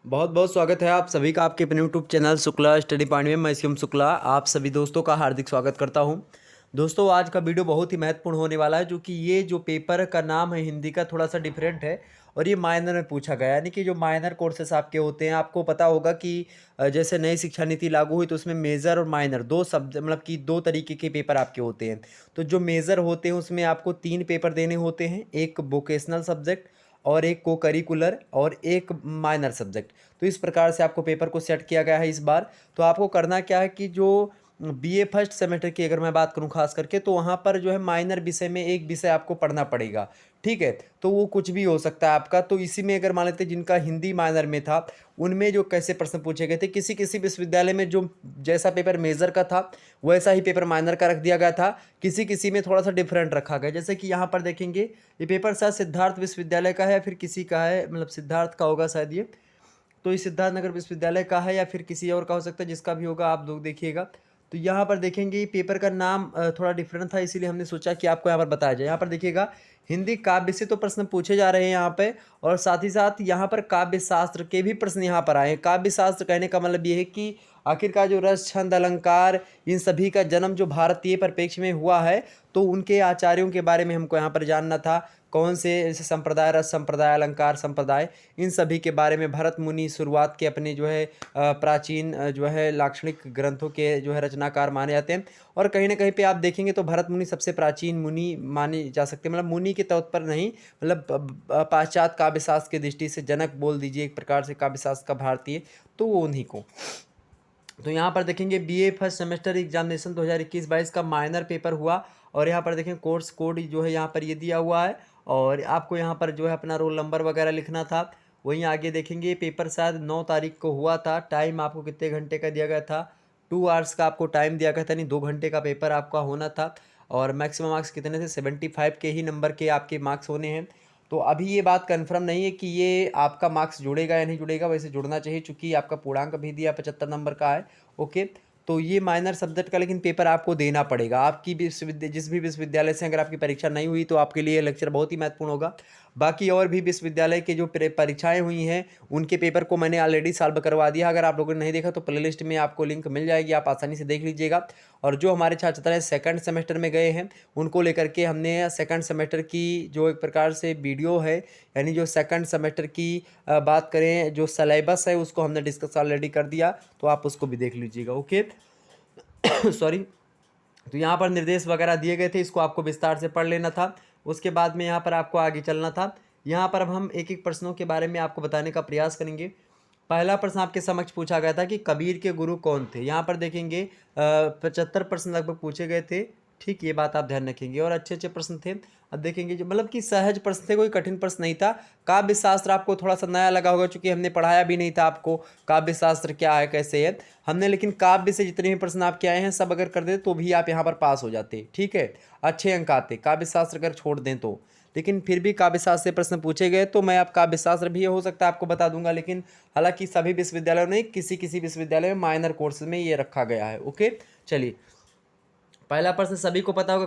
बहुत बहुत स्वागत है आप सभी का आपके अपने YouTube channel Shukla study point में। मैं शिवम शुक्ला आप सभी दोस्तों का हार्दिक स्वागत करता हूं। दोस्तों आज का वीडियो बहुत ही महत्वपूर्ण होने वाला है, जो कि ये जो पेपर का नाम है हिंदी का थोड़ा सा डिफरेंट है और ये माइनर में पूछा गया, यानी कि जो माइनर कोर्सेस आपके होते हैं, आपको पता होगा कि जैसे नई शिक्षा नीति लागू हुई तो उसमें मेजर और माइनर दो शब्द मतलब कि दो तरीके के पेपर आपके होते हैं। तो जो मेजर होते हैं उसमें आपको 3 पेपर देने होते हैं, एक वोकेशनल सब्जेक्ट और एक को करिकुलर और एक माइनर सब्जेक्ट। तो इस प्रकार से आपको पेपर को सेट किया गया है इस बार। तो आपको करना क्या है कि जो बीए फर्स्ट सेमेस्टर की अगर मैं बात करूं खास करके, तो वहाँ पर जो है माइनर विषय में एक विषय आपको पढ़ना पड़ेगा। ठीक है, तो वो कुछ भी हो सकता है आपका। तो इसी में अगर मान लेते हैं जिनका हिंदी माइनर में था, उनमें जो कैसे प्रश्न पूछे गए थे, किसी किसी विश्वविद्यालय में जो जैसा पेपर मेजर का था वैसा ही पेपर माइनर का रख दिया गया था, किसी किसी में थोड़ा सा डिफरेंट रखा गया। जैसे कि यहाँ पर देखेंगे, ये पेपर शायद सिद्धार्थ विश्वविद्यालय का है या फिर किसी का है, मतलब सिद्धार्थ का होगा शायद ये। तो ये सिद्धार्थ नगर विश्वविद्यालय का है या फिर किसी और का हो सकता है, जिसका भी होगा आप लोग देखिएगा। तो यहाँ पर देखेंगे पेपर का नाम थोड़ा डिफरेंट था, इसीलिए हमने सोचा कि आपको यहाँ पर बताया जाए। यहाँ पर देखिएगा, हिंदी काव्य से तो प्रश्न पूछे जा रहे हैं यहाँ पे, और साथ ही साथ यहाँ पर काव्य शास्त्र के भी प्रश्न यहाँ पर आए हैं। काव्य शास्त्र कहने का मतलब ये है कि आखिरकार जो रस छंद अलंकार इन सभी का जन्म जो भारतीय परिप्रेक्ष्य में हुआ है, तो उनके आचार्यों के बारे में हमको यहाँ पर जानना था। कौन से जैसे संप्रदाय, रस संप्रदाय, अलंकार संप्रदाय, इन सभी के बारे में भरत मुनि शुरुआत के अपने जो है प्राचीन जो है लाक्षणिक ग्रंथों के जो है रचनाकार माने जाते हैं। और कहीं ना कहीं पे आप देखेंगे तो भरत मुनि सबसे प्राचीन मुनि माने जा सकते हैं, मतलब मुनि के तौर पर नहीं, मतलब पाश्चात्य काव्यशास्त्र की दृष्टि से जनक बोल दीजिए एक प्रकार से काव्यशास्त्र का भारतीय, तो वो उन्हीं को। तो यहाँ पर देखेंगे बीए फर्स्ट सेमेस्टर एग्जामिनेशन 2021-22 का माइनर पेपर हुआ, और यहाँ पर देखें कोर्स कोड जो है यहाँ पर ये दिया हुआ है, और आपको यहाँ पर जो है अपना रोल नंबर वगैरह लिखना था। वहीं आगे देखेंगे पेपर शायद 9 तारीख को हुआ था। टाइम आपको कितने घंटे का दिया गया था, 2 आवर्स का आपको टाइम दिया गया था, नहीं 2 घंटे का पेपर आपका होना था। और मैक्सिमम मार्क्स कितने थे, 75 के ही नंबर के आपके मार्क्स होने हैं। तो अभी ये बात कंफर्म नहीं है कि ये आपका मार्क्स जुड़ेगा या नहीं जुड़ेगा, वैसे जुड़ना चाहिए चूंकि आपका पूर्णांक भी दिया 75 नंबर का है। ओके, तो ये माइनर सब्जेक्ट का लेकिन पेपर आपको देना पड़ेगा। आपकी जिस भी विश्वविद्यालय से अगर आपकी परीक्षा नहीं हुई तो आपके लिए लेक्चर बहुत ही महत्वपूर्ण होगा। बाकी और भी विश्वविद्यालय के जो परीक्षाएं हुई हैं उनके पेपर को मैंने ऑलरेडी सॉल्व करवा दिया। अगर आप लोगों ने नहीं देखा तो प्लेलिस्ट में आपको लिंक मिल जाएगी, आप आसानी से देख लीजिएगा। और जो हमारे छात्र छात्राएं सेकंड सेमेस्टर में गए हैं उनको लेकर के हमने सेकंड सेमेस्टर की जो एक प्रकार से वीडियो है, यानी जो सेकंड सेमेस्टर की बात करें जो सिलेबस है उसको हमने डिस्कस ऑलरेडी कर दिया, तो आप उसको भी देख लीजिएगा। Okay sorry. तो यहाँ पर निर्देश वगैरह दिए गए थे, इसको आपको विस्तार से पढ़ लेना था। उसके बाद में यहाँ पर आपको आगे चलना था। यहाँ पर अब हम एक एक प्रश्नों के बारे में आपको बताने का प्रयास करेंगे। पहला प्रश्न आपके समक्ष पूछा गया था कि कबीर के गुरु कौन थे। यहाँ पर देखेंगे 75 प्रश्न लगभग पूछे गए थे। ठीक, ये बात आप ध्यान रखेंगे, और अच्छे अच्छे प्रश्न थे। अब देखेंगे जो मतलब कि सहज प्रश्न थे, कोई कठिन प्रश्न नहीं था। काव्य शास्त्र आपको थोड़ा सा नया लगा होगा, चूंकि हमने पढ़ाया भी नहीं था आपको काव्य शास्त्र क्या है कैसे है। हमने लेकिन काव्य से जितने भी प्रश्न आपके आए हैं सब अगर कर देते तो भी आप यहाँ पर पास हो जाते। ठीक है, अच्छे अंक आते काव्य शास्त्र अगर छोड़ दें तो। लेकिन फिर भी काव्य शास्त्र से प्रश्न पूछे गए तो मैं आप काव्य शास्त्र भी हो सकता है आपको बता दूंगा, लेकिन हालांकि सभी विश्वविद्यालयों में किसी किसी विश्वविद्यालय में माइनर कोर्स में ये रखा गया है। ओके, चलिए पहला प्रश्न सभी को पता होगा,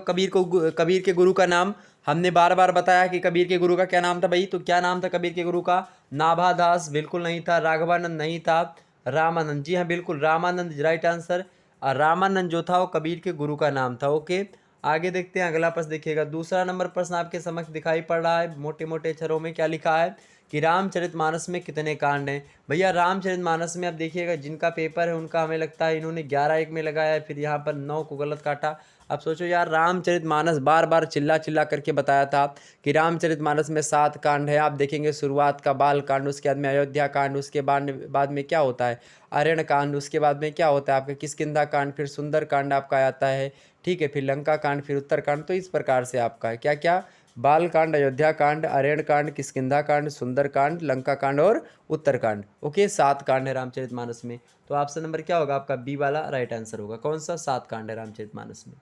कबीर के गुरु का नाम। हमने बार बार बताया कि कबीर के गुरु का क्या नाम था भाई, तो क्या नाम था कबीर के गुरु का? नाभादास बिल्कुल नहीं था, राघवानंद नहीं था, रामानंद, जी हाँ बिल्कुल रामानंद राइट आंसर। और रामानंद जो था वो कबीर के गुरु का नाम था। ओके, आगे देखते हैं अगला प्रश्न देखिएगा। दूसरा नंबर प्रश्न आपके समक्ष दिखाई पड़ रहा है, मोटे मोटे अक्षरों में क्या लिखा है कि रामचरितमानस में कितने कांड हैं। भैया रामचरितमानस में आप देखिएगा जिनका पेपर है उनका हमें लगता है इन्होंने 11 एक में लगाया है, फिर यहाँ पर 9 को गलत काटा। अब सोचो यार, रामचरितमानस बार बार चिल्ला चिल्ला करके बताया था कि रामचरितमानस में 7 कांड है। आप देखेंगे शुरुआत का बाल कांड, उसके बाद में अयोध्या कांड, उसके बाद में क्या होता है अरण्य कांड, उसके बाद में क्या होता है आपका किष्किंधा कांड, फिर सुंदर कांड आपका आता है। ठीक है, फिर लंका कांड, फिर उत्तर कांड। तो इस प्रकार से आपका है क्या क्या, बाल कांड, अयोध्या कांड, अरण्य कांड, किष्किंधा कांड, सुंदर कांड, लंका कांड और उत्तर कांड। ओके, 7 कांड है रामचरितमानस में। तो ऑप्शन नंबर क्या होगा आपका? बी वाला राइट आंसर होगा। कौन सा? 7 कांड है रामचरितमानस में।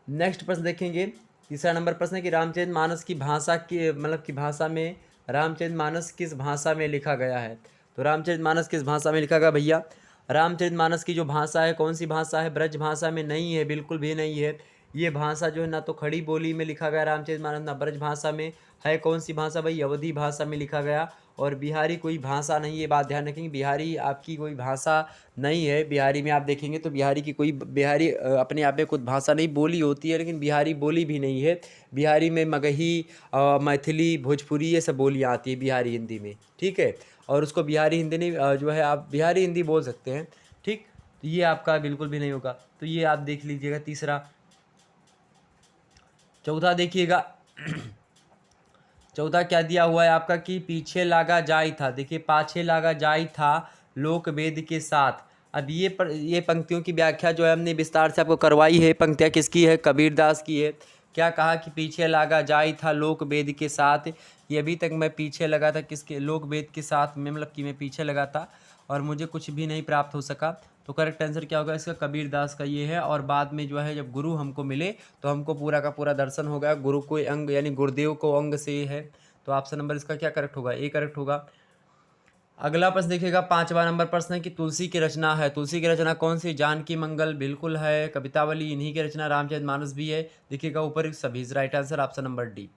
नेक्स्ट प्रश्न देखेंगे, तीसरा नंबर प्रश्न है कि रामचरितमानस की भाषा की मतलब की भाषा में रामचरितमानस किस भाषा में लिखा गया है। तो रामचरितमानस किस भाषा में लिखा गया भैया? रामचरितमानस की जो भाषा है कौन सी भाषा है? ब्रज भाषा में नहीं है, बिल्कुल भी नहीं है। ये भाषा जो है ना तो खड़ी बोली में लिखा गया रामचरितमानस, ना ब्रज भाषा में है। कौन सी भाषा भाई? अवधी भाषा में लिखा गया। और बिहारी कोई भाषा नहीं, ये बात ध्यान रखेंगे, बिहारी आपकी कोई भाषा नहीं है। बिहारी में आप देखेंगे तो बिहारी की कोई बिहारी अपने आप में कुछ भाषा नहीं, बोली होती है लेकिन बिहारी बोली भी नहीं है। बिहारी में मगही, मैथिली, भोजपुरी ये सब बोलियाँ आती है बिहारी हिंदी में, ठीक है। और उसको बिहारी हिंदी नहीं जो है आप बिहारी हिंदी बोल सकते हैं, ठीक। तो ये आपका बिल्कुल भी नहीं होगा। तो ये आप देख लीजिएगा तीसरा। चौथा देखिएगा चौथा क्या दिया हुआ है आपका कि पीछे लागा जाई था। देखिए पाछे लागा जाई था लोक वेद के साथ। अब ये पंक्तियों की व्याख्या जो है हमने विस्तार से आपको करवाई है। पंक्तियाँ किसकी है? कबीरदास की है। क्या कहा कि पीछे लागा जाई था लोक वेद के साथ। ये अभी तक मैं पीछे लगा था किसके? लोक वेद के साथ में, मतलब कि मैं पीछे लगा था और मुझे कुछ भी नहीं प्राप्त हो सका। तो करेक्ट आंसर क्या होगा इसका? कबीरदास का ये है। और बाद में जो है जब गुरु हमको मिले तो हमको पूरा का पूरा दर्शन हो गया। गुरु को अंग यानी गुरुदेव को अंग से है। तो ऑप्शन नंबर इसका क्या करेक्ट होगा? ए करेक्ट होगा। अगला प्रश्न देखिएगा 5वां नंबर प्रश्न है कि तुलसी की रचना है। तुलसी की रचना कौन सी? जानकी मंगल बिल्कुल है। कवितावली इन्हीं की रचना। रामचरितमानस भी है। देखिएगा ऊपर सभी right answer option number D.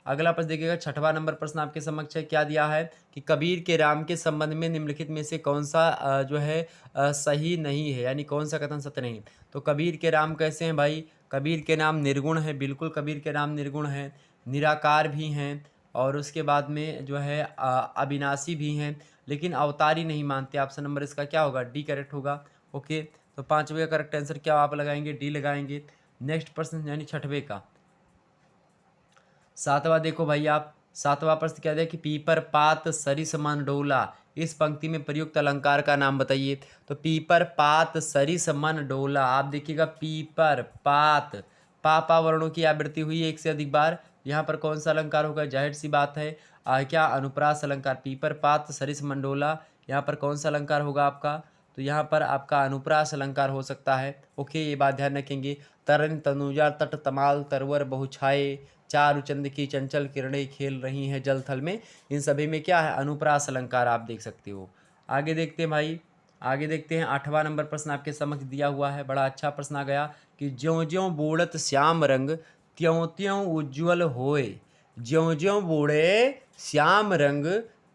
अगला प्रश्न देखिएगा 6वां नंबर प्रश्न आपके समक्ष है। क्या दिया है कि कबीर के राम के संबंध में निम्नलिखित में से कौन सा जो है सही नहीं है, यानी कौन सा कथन सत्य नहीं। तो कबीर के राम कैसे हैं भाई? कबीर के नाम निर्गुण है, बिल्कुल कबीर के नाम निर्गुण है, निराकार भी हैं और उसके बाद में जो है अविनाशी भी हैं, लेकिन अवतारी नहीं मानते। ऑप्शन नंबर इसका क्या होगा? डी करेक्ट होगा। ओके, तो 5वें का करेक्ट आंसर क्या आप लगाएंगे? डी लगाएंगे। नेक्स्ट प्रश्न यानी 6वें का 7वां देखो भाई आप। 7वां प्रश्न क्या दिया कि पीपर पात सरिस मन डोला। इस पंक्ति में प्रयुक्त अलंकार का नाम बताइए। तो पीपर पात सरिस मन डोला, आप देखिएगा पीपर पात, पापा वर्णों की आवृत्ति हुई है एक से अधिक बार। यहाँ पर कौन सा अलंकार होगा? जाहिर सी बात है क्या? अनुप्रास अलंकार। पीपर पात सरिस मंडोला, यहाँ पर कौन सा अलंकार होगा आपका? तो यहाँ पर आपका अनुप्रास अलंकार हो सकता है। ओके, ये बात ध्यान रखेंगे। तरन तनुजा तट तमाल तरवर बहुछाए, चारु चंद की चंचल किरणें खेल रही हैं जल थल में। इन सभी में क्या है? अनुप्रास अलंकार आप देख सकते हो। आगे देखते हैं भाई, आगे देखते हैं 8वां नंबर प्रश्न आपके समक्ष दिया हुआ है। बड़ा अच्छा प्रश्न आ गया कि ज्यों ज्यों बूढ़त श्याम रंग त्यों त्यों उज्ज्वल होए। ज्यों ज्यों बूढ़े श्याम रंग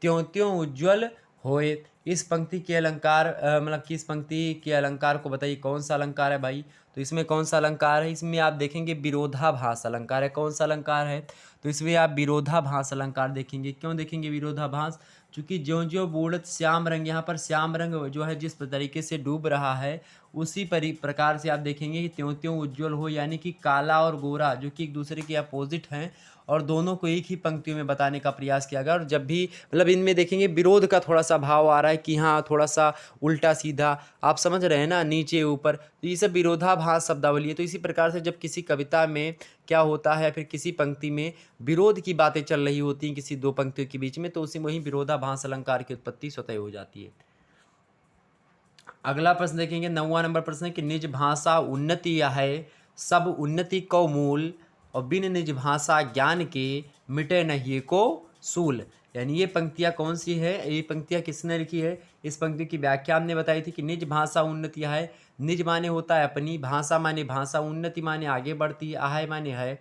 त्यों त्यों उज्ज्वल होए। इस पंक्ति के अलंकार मतलब कि इस पंक्ति के अलंकार को बताइए कौन सा अलंकार है भाई? तो इसमें कौन सा अलंकार है? इसमें आप देखेंगे विरोधाभास अलंकार है। कौन सा अलंकार है? तो इसमें आप विरोधाभास अलंकार देखेंगे। क्यों देखेंगे विरोधाभास? क्योंकि ज्यों ज्यों बूढ़त श्याम रंग, यहाँ पर श्याम रंग जो है जिस तरीके से डूब रहा है उसी प्रकार से आप देखेंगे कि त्यों त्यों उज्ज्वल हो, यानी कि काला और गोरा जो कि एक दूसरे के अपोजिट हैं और दोनों को एक ही पंक्तियों में बताने का प्रयास किया गया। और जब भी मतलब इनमें देखेंगे विरोध का थोड़ा सा भाव आ रहा है कि हाँ थोड़ा सा उल्टा सीधा, आप समझ रहे हैं ना, नीचे ऊपर, तो ये सब विरोधाभास शब्दावली है। तो इसी प्रकार से जब किसी कविता में क्या होता है, फिर किसी पंक्ति में विरोध की बातें चल रही होती हैं किसी दो पंक्तियों के बीच में, तो उसी में वही विरोधाभास अलंकार की उत्पत्ति स्वतः हो जाती है। अगला प्रश्न देखेंगे 9वां नंबर प्रश्न है कि निज भाषा उन्नति है सब उन्नति को मूल, और बिन निज भाषा ज्ञान के मिटे नहीं को सूल। यानी ये पंक्तियाँ कौन सी है? ये पंक्तियाँ किसने लिखी है? इस पंक्ति की व्याख्या हमने बताई थी कि निज भाषा उन्नति है। निज माने होता है अपनी, भाषा माने भाषा, उन्नति माने आगे बढ़ती है, आय माने है।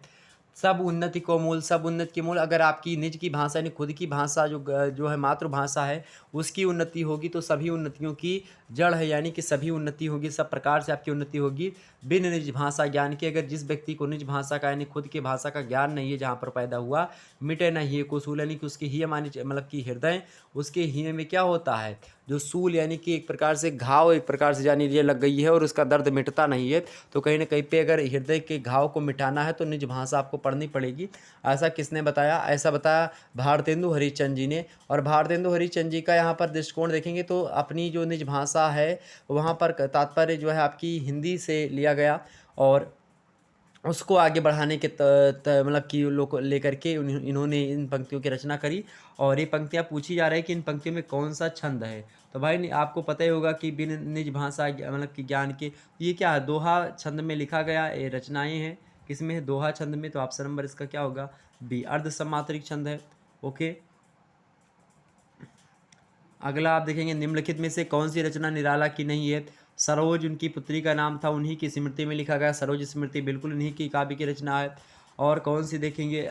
सब उन्नति को मूल, सब उन्नति के मूल। अगर आपकी निज की भाषा यानी खुद की भाषा जो है मातृभाषा है उसकी उन्नति होगी तो सभी उन्नतियों की जड़ है, यानी कि सभी उन्नति होगी, सब प्रकार से आपकी उन्नति होगी। बिन निज भाषा ज्ञान की, अगर जिस व्यक्ति को निज भाषा का यानी खुद की भाषा का ज्ञान नहीं है जहाँ पर पैदा हुआ, मिटे न ही को सूल, यानी कि उसके ही मानी मतलब कि हृदय, उसके ही में क्या होता है जो सूल, यानी कि एक प्रकार से घाव, एक प्रकार से यानी ये लग गई है और उसका दर्द मिटता नहीं है। तो कहीं ना कहीं पे अगर हृदय के घाव को मिटाना है तो निज भाषा आपको पढ़नी पड़ेगी। ऐसा किसने बताया? ऐसा बताया भारतेंदु हरिश्चंद्र जी ने। और भारतेंदु हरिश्चंद्र जी का यहाँ पर दृष्टिकोण देखेंगे तो अपनी जो निज भाषा है वहाँ पर तात्पर्य जो है आपकी हिंदी से लिया गया और उसको आगे बढ़ाने के मतलब कि लोग लेकर के इन्होंने इन पंक्तियों की रचना करी। और ये पंक्तियाँ पूछी जा रही है कि इन पंक्तियों में कौन सा छंद है। तो भाई आपको पता ही होगा कि बिन निज भाषा मतलब कि ज्ञान के, ये क्या है? दोहा छंद में लिखा गया ये रचनाएं हैं। किसमें है? दोहा छंद में। तो ऑप्शन नंबर इसका क्या होगा? बी, अर्ध समात्रिक छंद है। ओके, अगला आप देखेंगे निम्नलिखित में से कौन सी रचना निराला की नहीं है। सरोज उनकी पुत्री का नाम था, उन्हीं की स्मृति में लिखा गया। सरोज स्मृति बिल्कुल इन्हीं की काव्य की रचना है। और कौन सी देखेंगे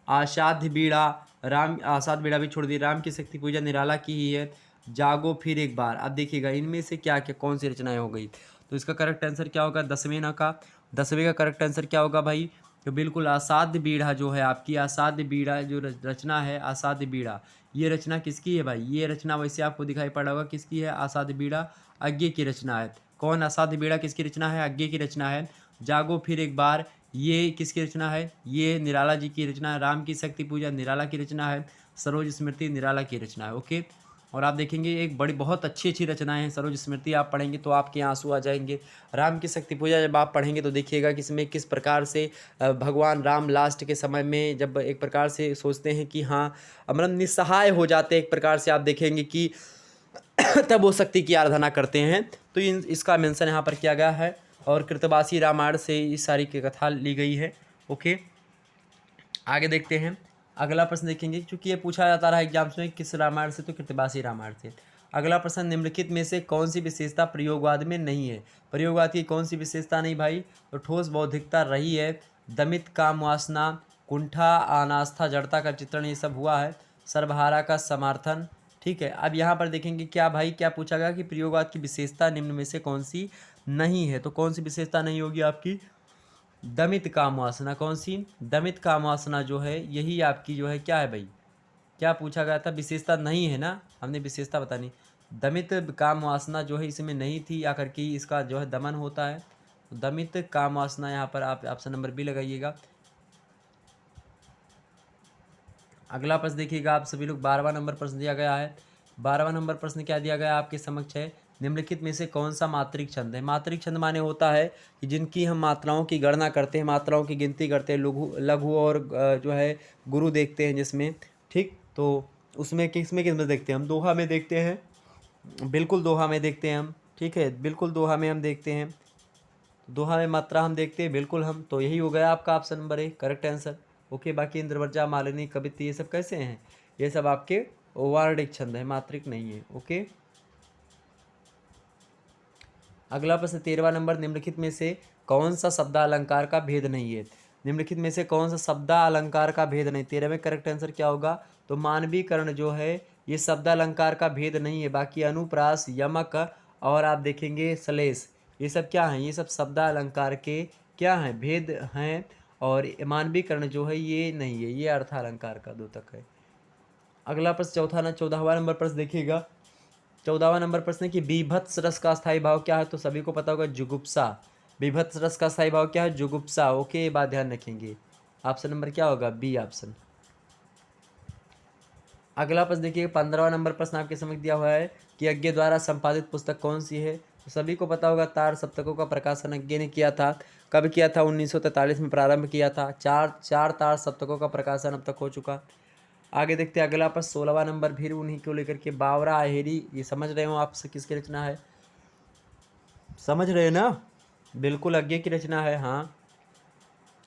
आषाढ़ बीड़ा, राम आषाढ़ बीड़ा भी छोड़ दिए, राम की शक्ति पूजा निराला की ही है। जागो फिर एक बार। अब देखिएगा इनमें से क्या क्या कौन सी रचनाएं हो गई, तो इसका करेक्ट आंसर क्या होगा 10वें ना का 10वें का करेक्ट आंसर क्या होगा भाई, तो बिल्कुल आसाध्य बीड़ा जो है आपकी, आसाध्य बीड़ा जो रचना है, आसाध्य बीड़ा, ये रचना किसकी है भाई, ये रचना वैसे आपको दिखाई पड़ा होगा किसकी है, आसाध्य बीड़ा अज्ञे की रचना है। कौन आसाध्य बीड़ा किसकी रचना है, अज्ञे की रचना है। जागो फिर एक बार ये किसकी रचना है, ये निराला जी की रचना है। राम की शक्ति पूजा निराला की रचना है। सरोज स्मृति निराला की रचना है। ओके, और आप देखेंगे एक बड़ी बहुत अच्छी अच्छी रचनाएं हैं। सरोज स्मृति आप पढ़ेंगे तो आपके आंसू आ जाएंगे। राम की शक्ति पूजा जब आप पढ़ेंगे तो देखिएगा कि इसमें किस प्रकार से भगवान राम लास्ट के समय में जब एक प्रकार से सोचते हैं कि हाँ मतलब निस्सहाय हो जाते हैं, एक प्रकार से आप देखेंगे कि तब वो शक्ति की आराधना करते हैं। तो इसका मेंशन यहाँ पर किया गया है और कृतवासी रामायण से इस सारी की कथा ली गई है। ओके, आगे देखते हैं। अगला प्रश्न देखेंगे, क्योंकि ये पूछा जाता रहा एग्जाम्स में किस रामायण से, तो कृतवासी रामायण से। अगला प्रश्न, निम्नलिखित में से कौन सी विशेषता प्रयोगवाद में नहीं है। प्रयोगवाद की कौन सी विशेषता नहीं भाई, तो ठोस बौद्धिकता रही है, दमित काम वासना, कुंठा अनास्था जड़ता का चित्रण, ये सब हुआ है, सर्वहारा का समर्थन। ठीक है, अब यहाँ पर देखेंगे क्या भाई, क्या पूछा गया कि प्रयोगवाद की विशेषता निम्न में से कौन सी नहीं है, तो कौन सी विशेषता नहीं होगी आपकी, दमित काम वासना। कौन सी, दमित काम वासना जो है यही आपकी जो है क्या है भाई, क्या पूछा गया था, विशेषता नहीं है ना, हमने विशेषता बतानी। दमित काम वासना जो है इसमें नहीं थी, आकर के इसका जो है दमन होता है। तो दमित काम वासना यहाँ पर आप ऑप्शन नंबर बी लगाइएगा। अगला प्रश्न देखिएगा आप सभी लोग, 12वां नंबर प्रश्न दिया गया है। 12वां नंबर प्रश्न क्या दिया गया आपके समक्ष है, निम्नलिखित में से कौन सा मात्रिक छंद है। मात्रिक छंद माने होता है कि जिनकी हम मात्राओं की गणना करते हैं, मात्राओं की गिनती करते हैं, लघु लघु और जो है गुरु देखते हैं जिसमें, ठीक, तो उसमें किसमें देखते हैं हम, दोहा में देखते हैं, बिल्कुल दोहा में देखते हैं हम। ठीक है, बिल्कुल दोहा में हम देखते हैं, दोहा में मात्रा हम देखते हैं बिल्कुल हम, तो यही हो गया आपका option number A correct answer. Okay, बाकी इंद्रवर्जा मालिनी कवित्त ये सब कैसे हैं, ये सब आपके वार्णिक छंद है, मात्रिक नहीं है। ओके, अगला प्रश्न 13वां नंबर, निम्नलिखित में से कौन सा शब्दालंकार का भेद नहीं है। निम्नलिखित में से कौन सा शब्दालंकार का भेद नहीं, 13 में करेक्ट आंसर क्या होगा, तो मानवीकरण जो है ये शब्दालंकार का भेद नहीं है। बाकी अनुप्रास, यमक और आप देखेंगे श्लेष, ये सब क्या हैं, ये सब शब्दालंकार के क्या हैं, भेद हैं। और मानवीकरण जो है ये नहीं है, ये अर्थालंकार का द्योतक है। अगला प्रश्न 14वां नंबर प्रश्न देखिएगा। 14वां नंबर प्रश्न है कि बीभत्स रस का स्थायी भाव क्या है, तो सभी को पता होगा जुगुप्सा। बीभत्स रस का स्थायी भाव क्या है, जुगुप्सा। ओके, ये बात ध्यान रखेंगे। ऑप्शन नंबर क्या होगा, बी ऑप्शन। अगला प्रश्न देखिए, 15वां नंबर प्रश्न आपके समझ दिया हुआ है कि अज्ञे द्वारा संपादित पुस्तक कौन सी है, तो सभी को पता होगा तार सप्तकों का प्रकाशन अज्ञे ने किया था। कब किया था, 1943 में प्रारंभ किया था। चार तार सप्तकों का प्रकाशन अब तक हो चुका। आगे देखते हैं अगला प्रश्न 16वां नंबर, फिर उन्हीं को लेकर के, बावरा अहेरी, ये समझ रहे हो आप किसकी रचना है, समझ रहे हैं ना, बिल्कुल अज्ञे की रचना है। हाँ,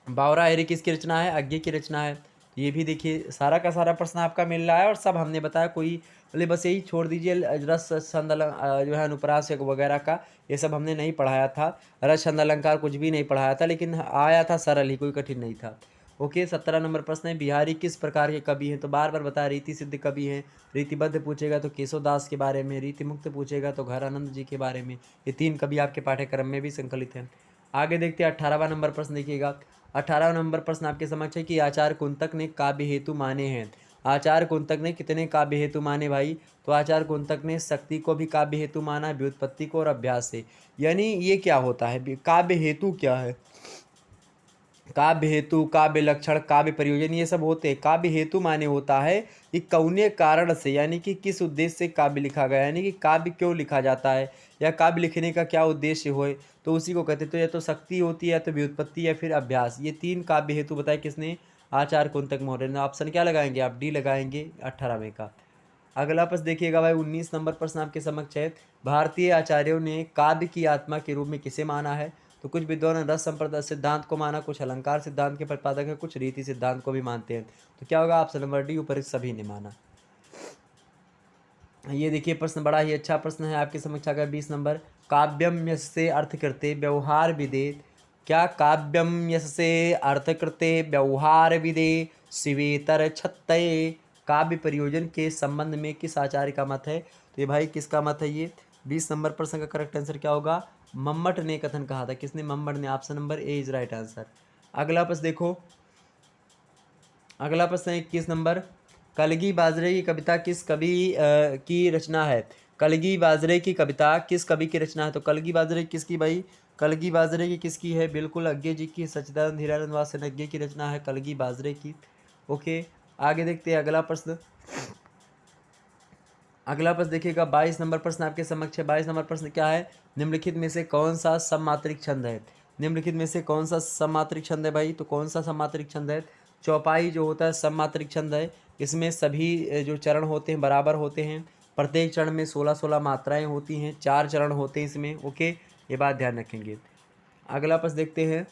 बावरा अहेरी किसकी रचना है, अज्ञे की रचना है। ये भी देखिए सारा का सारा प्रश्न आपका मिल रहा है और सब हमने बताया, कोई बोले बस यही छोड़ दीजिए रस छंद जो है अनुप्रास वगैरह का, ये सब हमने नहीं पढ़ाया था। रस छंद अलंकार कुछ भी नहीं पढ़ाया था, लेकिन आया था सरल ही, कोई कठिन नहीं था। ओके, 17 नंबर प्रश्न है, बिहारी किस प्रकार के कवि हैं, तो बार बार बताया रीति सिद्ध कवि हैं। रीतिबद्ध पूछेगा तो केशव दास के बारे में, रीति मुक्त पूछेगा तो घर आनंद जी के बारे में। ये 3 कवि आपके पाठ्यक्रम में भी संकलित हैं। आगे देखते हैं 18वां नंबर प्रश्न देखिएगा। 18वां नंबर प्रश्न आपके समक्ष है कि आचार्य कुंतक ने काव्य हेतु माने हैं। आचार्य कुंतक ने कितने काव्य हेतु माने भाई, तो आचार्य कुंतक ने शक्ति को भी काव्य हेतु माना, व्युत्पत्ति को और अभ्यास से। यानी ये क्या होता है, काव्य हेतु क्या है, काव्य हेतु, काव्य लक्षण, काव्य प्रयोजन, ये सब होते हैं। काव्य हेतु माने होता है कि कौने कारण से, यानी कि किस उद्देश्य से काव्य लिखा गया, यानी कि काव्य क्यों लिखा जाता है या काव्य लिखने का क्या उद्देश्य होए, तो उसी को कहते हैं। तो या तो शक्ति होती है, या तो व्युत्पत्ति, या फिर अभ्यास। ये 3 काव्य हेतु बताए किसने, आचार्य कुंतक मौर्य ने। ऑप्शन क्या लगाएंगे आप, डी लगाएंगे 18वें का। अगला प्रश्न देखिएगा भाई, 19 नंबर प्रश्न आपके समक्ष है, भारतीय आचार्यों ने काव्य की आत्मा के रूप में किसे माना है, तो कुछ विद्वान रस संप्रदाय सिद्धांत को माना, कुछ अलंकार सिद्धांत के प्रतिपादक है, कुछ रीति सिद्धांत को भी मानते हैं। तो क्या होगा ऑप्शन नंबर डी, ऊपर सभी ने माना। ये देखिए प्रश्न बड़ा ही अच्छा प्रश्न है आपके समक्ष आ गया 20 नंबर। काव्यम यस्य अर्थ कृते व्यवहार विदे, क्या काव्यम यस्य अर्थ कृते व्यवहार विदे शिवेतर छत्तये, काव्य प्रयोजन के संबंध में किस आचार्य का मत है? तो ये भाई किसका मत है? ये 20 नंबर प्रश्न का करेक्ट आंसर क्या होगा? मम्मट ने कथन कहा था। किसने? मम्मट ने। Option number A is right answer. अगला प्रश्न देखो, अगला प्रश्न 21 नंबर। कलगी बाजरे की कविता किस कवि की रचना है? कलगी बाजरे की कविता किस कवि की रचना है? तो कलगी बाजरे किसकी भाई? कलगी बाजरे की किसकी है? बिल्कुल अज्ञे जी की, सच्चिदानंद हीरानंद वात्स्यज्ञ की रचना है कलगी बाजरे की। ओके, आगे देखते हैं अगला प्रश्न। अगला प्रश्न देखिएगा 22 नंबर प्रश्न आपके समक्ष है। 22 नंबर प्रश्न क्या है? निम्नलिखित में से कौन सा सममात्रिक छंद है? निम्नलिखित में से कौन सा सममात्रिक छंद है भाई? तो कौन सा सममात्रिक छंद है? चौपाई जो होता है सममात्रिक छंद है। इसमें सभी जो चरण होते हैं बराबर होते हैं। प्रत्येक चरण में 16-16 मात्राएं होती हैं। 4 चरण होते हैं इसमें। ओके, ये बात ध्यान रखेंगे। अगला प्रश्न देखते हैं।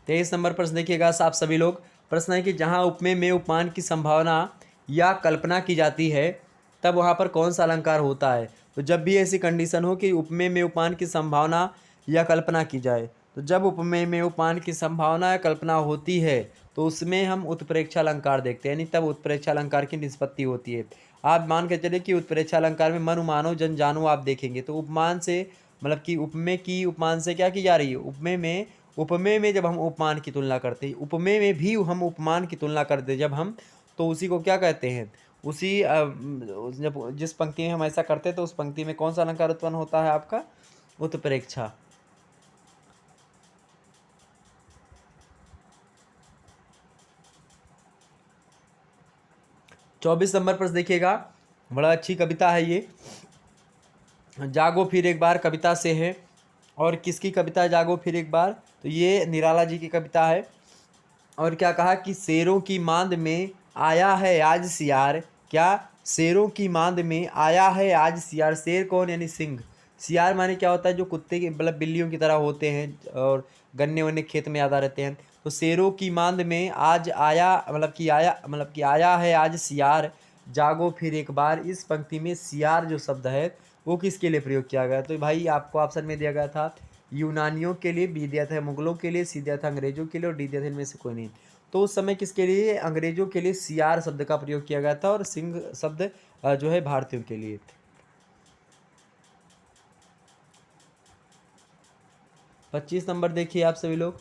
तेईस नंबर प्रश्न देखिएगा आप सभी लोग। प्रश्न है कि जहाँ उपमेय में उपमान की संभावना या कल्पना की जाती है तब वहाँ पर कौन सा अलंकार होता है? तो जब भी ऐसी कंडीशन हो कि उपमेय में उपमान की संभावना या कल्पना की जाए, तो जब उपमेय में उपमान की संभावना या कल्पना होती है तो उसमें हम उत्प्रेक्षा अलंकार देखते हैं, यानी तब उत्प्रेक्षा अलंकार की निष्पत्ति होती है। आप मान के चलिए कि उत्प्रेक्षा अलंकार में मनु मानो जन जानो आप देखेंगे तो उपमान से मतलब कि उपमेय की उपमान से क्या की जा रही है? उपमेय में जब हम उपमान की तुलना करते हैं, उपमेय में भी हम उपमान की तुलना करते हैं जब हम, तो उसी को क्या कहते हैं? उसी जब जिस पंक्ति में हम ऐसा करते हैं तो उस पंक्ति में कौन सा अलंकार उत्पन्न होता है आपका? उत्प्रेक्षा। चौबीस नंबर पर देखिएगा, बड़ा अच्छी कविता है ये। जागो फिर एक बार कविता से है। और किसकी कविता है जागो फिर एक बार? तो ये निराला जी की कविता है। और क्या कहा कि शेरों की मांद में आया है आज सियार। क्या? शेरों की मांद में आया है आज सियार। शेर कौन? यानी सिंह। सियार माने क्या होता है? जो कुत्ते की मतलब बिल्लियों की तरह होते हैं और गन्ने वन्ने खेत में ज़्यादा रहते हैं। तो शेरों की मांद में आज आया मतलब कि आया है आज सियार, जागो फिर एक बार। इस पंक्ति में सियार जो शब्द है वो किसके लिए प्रयोग किया गया? तो भाई आपको ऑप्शन में दिया गया था यूनानियों के लिए, बी दिया था मुगलों के लिए, सी दिया था अंग्रेजों के लिए और डी दिया था इनमें से कोई नहीं। तो उस समय किसके लिए? अंग्रेजों के लिए सियार शब्द का प्रयोग किया गया था और सिंह शब्द जो है भारतीयों के लिए। 25 नंबर देखिए आप सभी लोग।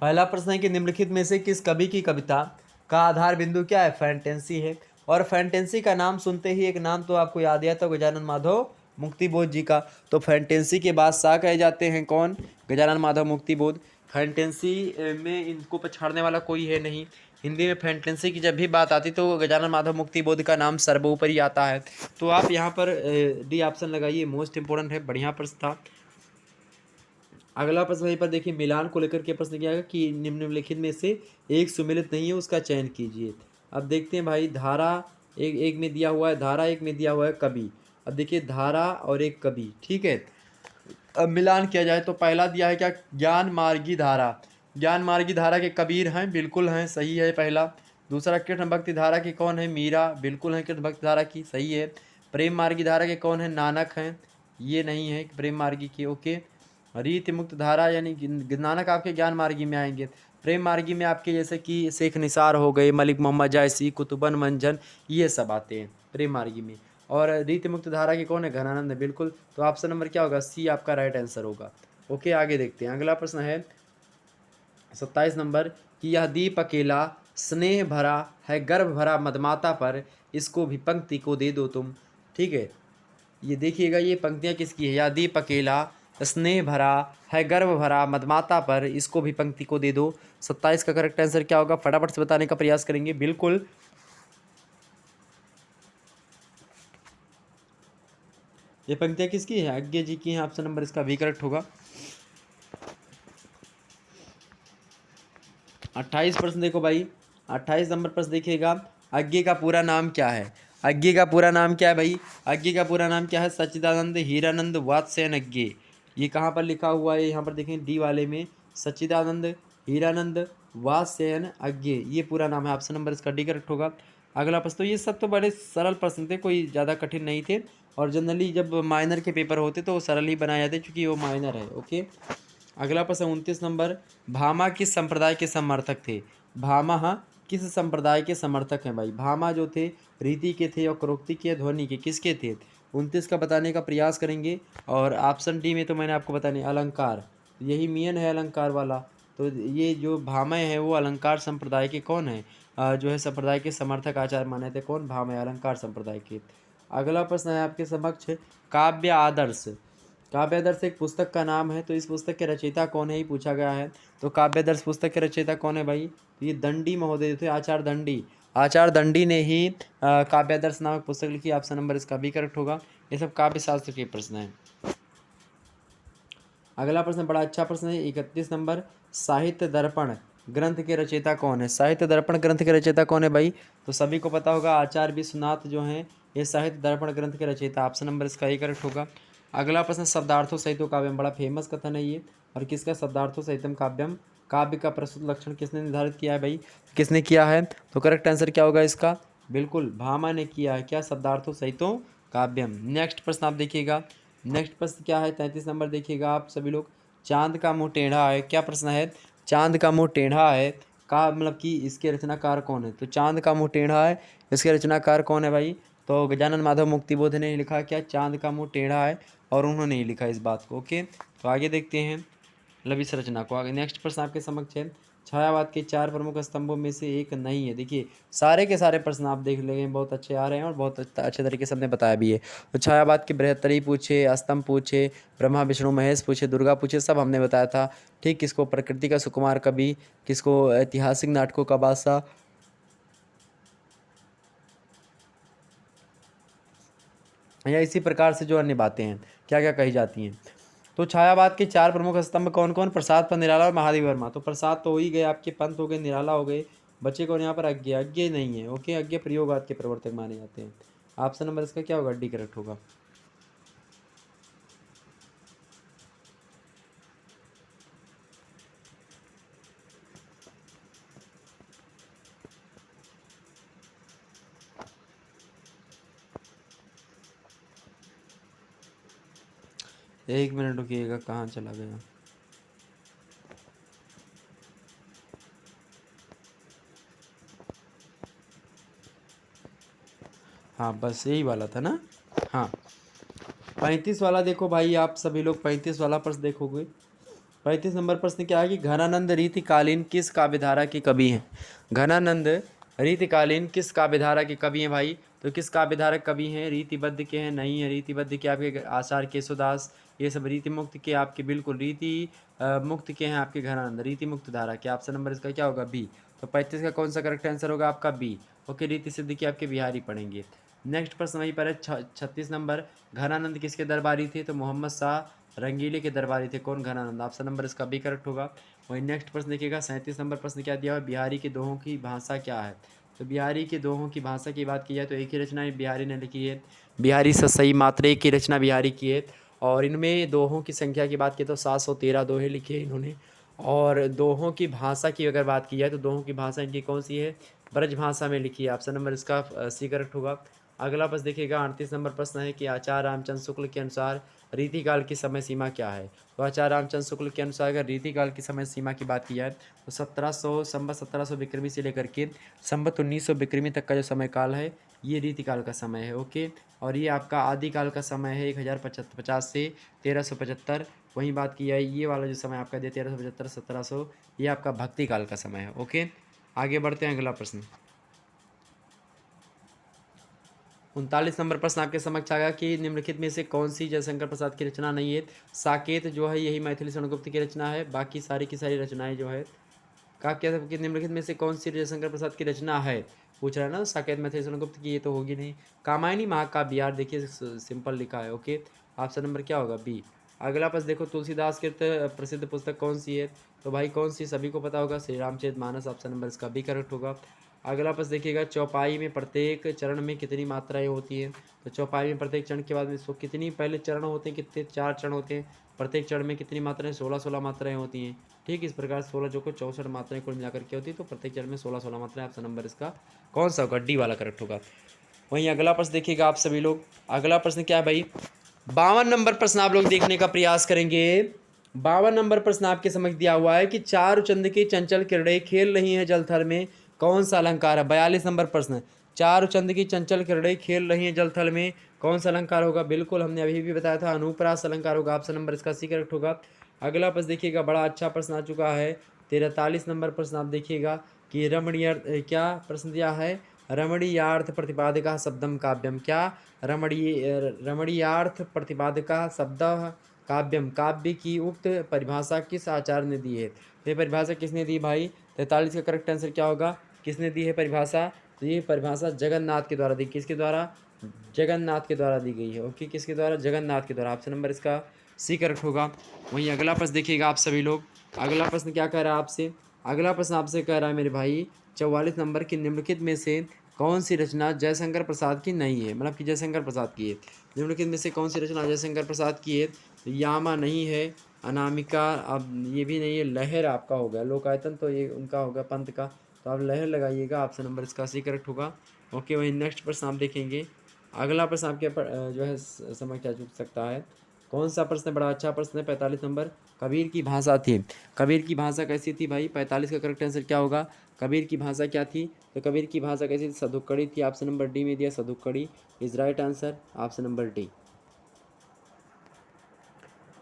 पहला प्रश्न है कि निम्नलिखित में से किस कवि की कविता का आधार बिंदु क्या है? फैंटेंसी है। और फैंटेंसी का नाम सुनते ही एक नाम तो आपको याद आया था, गजानन माधव मुक्तिबोध जी का। तो फैंटेंसी के बादशाह कहे जाते हैं कौन? गजानन माधव मुक्तिबोध। फैंटेंसी में इनको पछाड़ने वाला कोई है नहीं। हिंदी में फैंटेंसी की जब भी बात आती तो गजानन माधव मुक्तिबोध का नाम सर्वोपरि आता है। तो आप यहाँ पर डी ऑप्शन लगाइए, मोस्ट इंपोर्टेंट है, बढ़िया प्रश्न था। अगला प्रश्न वहीं पर देखिए, मिलान को लेकर के प्रश्न किया गया कि निम्नलिखित में से एक सुमेलित नहीं है उसका चयन कीजिए। अब देखते हैं भाई, धारा एक में दिया हुआ है धारा, एक में दिया हुआ है कवि। अब देखिए धारा और एक कवि, ठीक है। अब मिलान किया जाए तो पहला दिया है क्या? ज्ञान मार्गी धारा। ज्ञान मार्गी धारा के कबीर हैं, बिल्कुल हैं, सही है पहला। दूसरा कृष्ण भक्ति धारा के कौन है? मीरा, बिल्कुल है कृष्ण भक्ति धारा की, सही है। प्रेम मार्गी धारा के कौन है? नानक हैं, ये नहीं है प्रेम मार्गी की। ओके। रीति मुक्त धारा यानी नानक आपके ज्ञान मार्गी में आएंगे। प्रेम मार्गी में आपके जैसे कि शेख निसार हो गए, मलिक मोहम्मद जायसी, कुतुबन मंजन, ये सब आते हैं प्रेम मार्गी में। और रीति मुक्त धारा के कौन है? घनानंद है, बिल्कुल। तो ऑप्शन नंबर क्या होगा? सी आपका राइट आंसर होगा। ओके, आगे देखते हैं। अगला प्रश्न है 27 नंबर कि यह दीप अकेला स्नेह भरा है गर्भ भरा मदमाता पर, इसको भी पंक्ति को दे दो तुम। ठीक है, ये देखिएगा ये पंक्तियाँ किसकी है? या दीप अकेला स्नेह भरा है गर्भ भरा मदमाता पर, इसको भी पंक्ति को दे दो। 27 का करेक्ट आंसर क्या होगा? फटाफट से बताने का प्रयास करेंगे। बिल्कुल, ये पंक्तियाँ किसकी है? अज्ञे जी की हैं। ऑप्शन नंबर इसका भी करेक्ट होगा। 28 प्रश्न देखो भाई, 28 नंबर प्रश्न देखिएगा, अज्ञे का पूरा नाम क्या है? अज्ञे का पूरा नाम क्या है भाई? अज्ञे का पूरा नाम क्या है? सच्चिदानंद हीरानंद वात्स्ययन अज्ञे। ये कहाँ पर लिखा हुआ है? यहाँ पर देखें डी वाले में, सच्चिदानंद हीरानंद वात्स्ययन अज्ञे, ये पूरा नाम है। ऑप्शन नंबर इसका डी करेक्ट होगा। अगला प्रश्न, तो ये सब तो बड़े सरल प्रश्न थे, कोई ज़्यादा कठिन नहीं थे, और जनरली जब माइनर के पेपर होते तो वो सरल ही बनाए जाते क्योंकि वो माइनर है। ओके, अगला प्रश्न 29 नंबर, भामा किस संप्रदाय के समर्थक थे? भामा किस संप्रदाय के समर्थक हैं भाई? भामा जो थे रीति के थे, और क्रोक्ति के, ध्वनि के, किसके थे? 29 का बताने का प्रयास करेंगे। और ऑप्शन डी में तो मैंने आपको बताने अलंकार, यही मेन है अलंकार वाला। तो ये जो भामय है वो अलंकार संप्रदाय के कौन है, जो है संप्रदाय के समर्थक आचार्य माने थे। कौन? भामय, अलंकार संप्रदाय के। अगला प्रश्न है आपके समक्ष, काव्य आदर्श। काव्य आदर्श एक पुस्तक का नाम है, तो इस पुस्तक के रचयिता कौन है, ही पूछा गया है। तो काव्य आदर्श पुस्तक के रचयिता कौन है भाई? तो ये दंडी महोदय थे, आचार्य दंडी। आचार्य दंडी ने ही काव्य आदर्श नामक पुस्तक लिखी। ऑप्शन नंबर इसका भी करेक्ट होगा। ये सब काव्य शास्त्र के प्रश्न हैं। अगला प्रश्न बड़ा अच्छा प्रश्न है, 31 नंबर, साहित्य दर्पण ग्रंथ के रचयिता कौन है? साहित्य दर्पण ग्रंथ के रचयिता कौन है भाई? तो सभी को पता होगा, आचार्य विश्वनाथ जो हैं ये साहित्य दर्पण ग्रंथ के रचयिता। ऑप्शन नंबर इसका ही करेक्ट होगा। अगला प्रश्न, शब्दार्थो सहितो काव्यम, बड़ा फेमस कथन है ये, और किसका? शब्दार्थो सहितम काव्यम। काव्य का प्रस्तुत लक्षण किसने निर्धारित किया है भाई? किसने किया है? तो करेक्ट आंसर क्या होगा इसका? बिल्कुल भामा ने किया है। क्या? शब्दार्थो सहितो काव्यम। नेक्स्ट प्रश्न आप देखिएगा, नेक्स्ट प्रश्न क्या है? 33 नंबर देखिएगा आप सभी लोग, चांद का मुंह टेढ़ा है, क्या प्रश्न है? चांद का मुंह टेढ़ा है का मतलब कि इसके रचनाकार कौन है? तो चांद का मुंह टेढ़ा है, इसके रचनाकार कौन है भाई? तो गजानन माधव मुक्तिबोध ने लिखा क्या? चांद का मुंह टेढ़ा है, और उन्होंने ही लिखा इस बात को। ओके, तो आगे देखते हैं मतलब इस रचना को। आगे नेक्स्ट प्रश्न आपके समक्ष है, छायावाद के 4 प्रमुख स्तंभों में से एक नहीं है। देखिए सारे के सारे प्रश्न आप देख लेंगे, बहुत अच्छे आ रहे हैं और बहुत अच्छे तरीके से हमने बताया भी है। तो छायावाद के बृहत्तरी पूछे, स्तंभ पूछे, ब्रह्मा विष्णु महेश पूछे, दुर्गा पूछे, सब हमने बताया था। ठीक, किसको? प्रकृति का सुकुमार कवि, किसको? ऐतिहासिक नाटकों का बादशाह, या इसी प्रकार से जो अन्य बातें हैं क्या क्या कही जाती हैं। तो छायावाद के 4 प्रमुख स्तंभ कौन कौन? प्रसाद, पर निराला और महादेव वर्मा। तो प्रसाद तो हो ही गए आपके, पंत हो गए, निराला हो गए, बच्चे कौन यहाँ पर? अज्ञे। अज्ञे नहीं है। ओके, अज्ञे प्रयोगवाद के प्रवर्तक माने जाते हैं। ऑप्शन नंबर इसका क्या होगा? डी करेक्ट होगा। एक मिनट रुकिएगा, कहाँ चला गया? हाँ बस यही वाला था ना। हाँ, 35 वाला देखो भाई, आप सभी लोग 35 वाला प्रश्न देखोगे। 35 नंबर प्रश्न क्या है कि घनानंद रीतिकालीन किस काव्यधारा के कवि हैं? घनानंद रीतिकालीन किस काव्यधारा के कवि हैं भाई? तो किस काव्यधारा के कवि हैं? रीतिबद्ध के हैं? नहीं है। रीतिबद्ध के आपके आचार्य केशवदास, ये सब रीति मुक्त के आपके, बिल्कुल रीति मुक्त के हैं आपके घनानंद, रीति मुक्त धारा के। ऑप्शन नंबर इसका क्या होगा? बी। तो 35 का कौन सा करेक्ट आंसर होगा आपका? बी। ओके, रीति सिद्ध के आपके बिहारी पढ़ेंगे। नेक्स्ट प्रश्न वहीं पर है 36 नंबर, घनानंद किसके दरबारी थे? तो मोहम्मद शाह रंगीले के दरबारी थे। कौन? घनानंद। ऑप्शन नंबर इसका बी करेक्ट होगा। वही नेक्स्ट प्रश्न देखिएगा, 37 नंबर प्रश्न क्या दिया हुआ है? बिहारी के दोहों की भाषा क्या है? तो बिहारी के दोहों की भाषा की बात की जाए तो एक ही रचना बिहारी ने लिखी है, बिहारी सही मात्र एक की रचना बिहारी की है। और इनमें दोहों की संख्या की बात की तो 713 दोहे लिखे हैं इन्होंने। और दोहों की भाषा की अगर बात की जाए तो दोहों की भाषा इनकी कौन सी है? ब्रज भाषा में लिखी है। ऑप्शन नंबर इसका सी करेक्ट होगा। अगला प्रश्न देखिएगा, 38 नंबर प्रश्न है कि आचार्य रामचंद्र शुक्ल के अनुसार रीतिकाल की समय सीमा क्या है? तो आचार्य रामचंद्र शुक्ल के अनुसार अगर रीतिकाल की समय सीमा की बात की जाए तो 1700 संवत 1700 विक्रमी से लेकर के संवत 1900 विक्रमी तक का जो समय काल है ये रीतिकाल का समय है। ओके, और ये आपका आदिकाल का समय है 1050 से 1375। वहीं बात की जाए ये वाला जो समय आपका दिया 1375 1700, ये आपका भक्ति काल का समय है। ओके, आगे बढ़ते हैं। अगला प्रश्न 39 नंबर प्रश्न आपके समक्ष आ गया कि निम्नलिखित में से कौन सी जयशंकर प्रसाद की रचना नहीं है? साकेत जो है यही मैथिली शरण गुप्त की रचना है, बाकी सारी की सारी रचनाएं जो है कहा क्या कि निम्नलिखित में से कौन सी जयशंकर प्रसाद की रचना है? पूछ रहा है ना। साकेत मैथिली शरण गुप्त की ये तो होगी नहीं। कामायनी महाकाव्य यार देखिए सिंपल लिखा है। ओके, ऑप्शन नंबर क्या होगा? बी। अगला प्रश्न देखो, तुलसीदास कृत प्रसिद्ध पुस्तक कौन सी है? तो भाई कौन सी? सभी को पता होगा, श्री रामचरित मानस। ऑप्शन नंबर इसका बी करेक्ट होगा। अगला प्रश्न देखिएगा, चौपाई में प्रत्येक चरण में कितनी मात्राएं होती हैं? तो चौपाई में प्रत्येक चरण के बाद में इसको कितनी पहले चरण होते हैं, कितने 4 चरण होते हैं, प्रत्येक चरण में कितनी मात्राएं, 16 मात्राएं होती हैं। ठीक, इस प्रकार 16 जो को 64 मात्राएं कुल मिलाकर के होती है, तो प्रत्येक चरण में 16 मात्राएं। ऑप्शन नंबर इसका कौन सा होगा? डी वाला करेक्ट होगा। वहीं अगला प्रश्न देखिएगा आप सभी लोग, अगला प्रश्न क्या है भाई, 52 नंबर प्रश्न आप लोग देखने का प्रयास करेंगे। 52 नंबर प्रश्न आपके समझ दिया हुआ है कि चारु चंद की चंचल किरणें खेल रही हैं जलथल में, कौन सा अलंकार है? 42 नंबर प्रश्न, चारु चंद की चंचल किरणें खेल रही हैं जलथल में, कौन सा अलंकार होगा? बिल्कुल हमने अभी भी बताया था, अनुप्रास अलंकार होगा। ऑप्शन नंबर इसका सी करेक्ट होगा। अगला प्रश्न देखिएगा, बड़ा अच्छा प्रश्न आ चुका है, 43 नंबर प्रश्न आप देखिएगा कि रमणीय क्या प्रश्न दिया है, रमणीयार्थ प्रतिपादिका शब्दम काव्यम, क्या रमणीयार्थ प्रतिपादिका शब्द काव्यम, काव्य की उक्त परिभाषा किस आचार्य ने दी है? तो ये परिभाषा किसने दी भाई? 43 का करेक्ट आंसर क्या होगा? किसने दी है परिभाषा? तो ये परिभाषा जगन्नाथ के द्वारा दी। किसके द्वारा? जगन्नाथ के द्वारा दी गई है। ओके, किसके द्वारा? जगन्नाथ के द्वारा। ऑप्शन नंबर इसका सी करेक्ट होगा। वहीं अगला प्रश्न देखिएगा आप सभी लोग, अगला प्रश्न क्या कह रहा है आपसे? अगला प्रश्न आपसे कह रहा है मेरे भाई, 44 नंबर की निम्नलिखित में से कौन सी रचना जयशंकर प्रसाद की नहीं है? मतलब कि जयशंकर प्रसाद की है। निम्नलिखित में से कौन सी रचना जयशंकर प्रसाद की है? तो यामा नहीं है, अनामिका अब ये भी नहीं है, लहर आपका हो गया, लोकायतन तो ये उनका होगा पंत का, तो आप लहर लगाइएगा। ऑप्शन नंबर इसका सी करेक्ट होगा। ओके, वही नेक्स्ट प्रश्न आप देखेंगे, अगला प्रश्न आपके जो है समझ क्या चुक सकता है, कौन सा प्रश्न? बड़ा अच्छा प्रश्न है, 45 नंबर, कबीर की भाषा थी, कबीर की भाषा कैसी थी भाई? 45 का करेक्ट आंसर क्या होगा? कबीर की भाषा क्या थी? तो कबीर की भाषा कैसी थी? सदुक्कड़ी थी। ऑप्शन नंबर डी में दिया, सदुक्कड़ी is right answer. Option number D.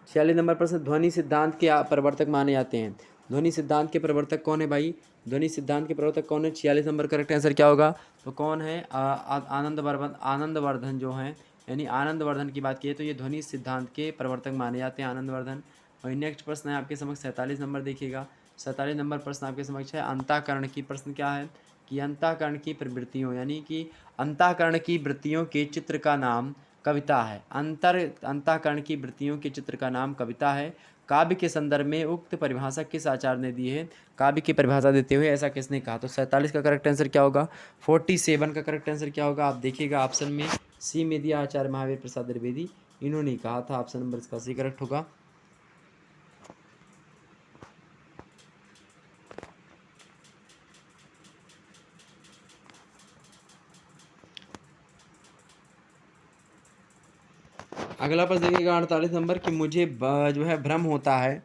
46 number प्रश्न, ध्वनि सिद्धांत के प्रवर्तक माने जाते हैं, ध्वनि सिद्धांत के प्रवर्तक कौन है भाई? ध्वनि सिद्धांत के प्रवर्तक कौन है? 46 नंबर करेक्ट आंसर क्या होगा? तो कौन है? आनंदवर्धन जो हैं, यानी आनंदवर्धन की बात की है तो ये ध्वनि सिद्धांत के प्रवर्तक माने जाते हैं, आनंदवर्धन। और नेक्स्ट प्रश्न है आपके समक्ष 47 नंबर देखिएगा, 47 नंबर प्रश्न आपके समक्ष है, अंतःकरण की प्रश्न क्या है कि अंतःकरण की प्रवृत्तियों, यानी कि अंतःकरण की वृत्तियों के चित्र का नाम कविता है। अंतःकरण की वृत्तियों के चित्र का नाम कविता है। काव्य के संदर्भ में उक्त परिभाषा किस आचार्य ने दी है? काव्य की परिभाषा देते हुए ऐसा किसने कहा? तो 47 का करेक्ट आंसर क्या होगा? 47 का करेक्ट आंसर क्या होगा? आप देखिएगा ऑप्शन में सी में दिया, आचार्य महावीर प्रसाद द्विवेदी, इन्होंने कहा था। ऑप्शन नंबर इसका सी करेक्ट होगा। अगला प्रश्न देखिएगा 48 नंबर कि मुझे जो है भ्रम होता है,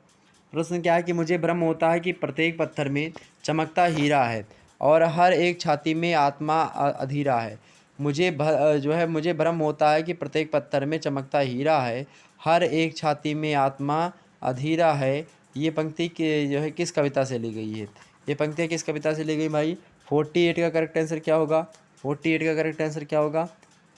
प्रश्न क्या है कि मुझे भ्रम होता है कि प्रत्येक पत्थर में चमकता हीरा है और हर एक छाती में आत्मा अधीरा है। मुझे भ्रम होता है कि प्रत्येक पत्थर में चमकता हीरा है, हर एक छाती में आत्मा अधीरा है। ये पंक्ति के जो है किस कविता से ली गई है? ये पंक्तियाँ किस कविता से ली गई भाई? 48 का करेक्ट आंसर क्या होगा? 48 का करेक्ट आंसर क्या होगा?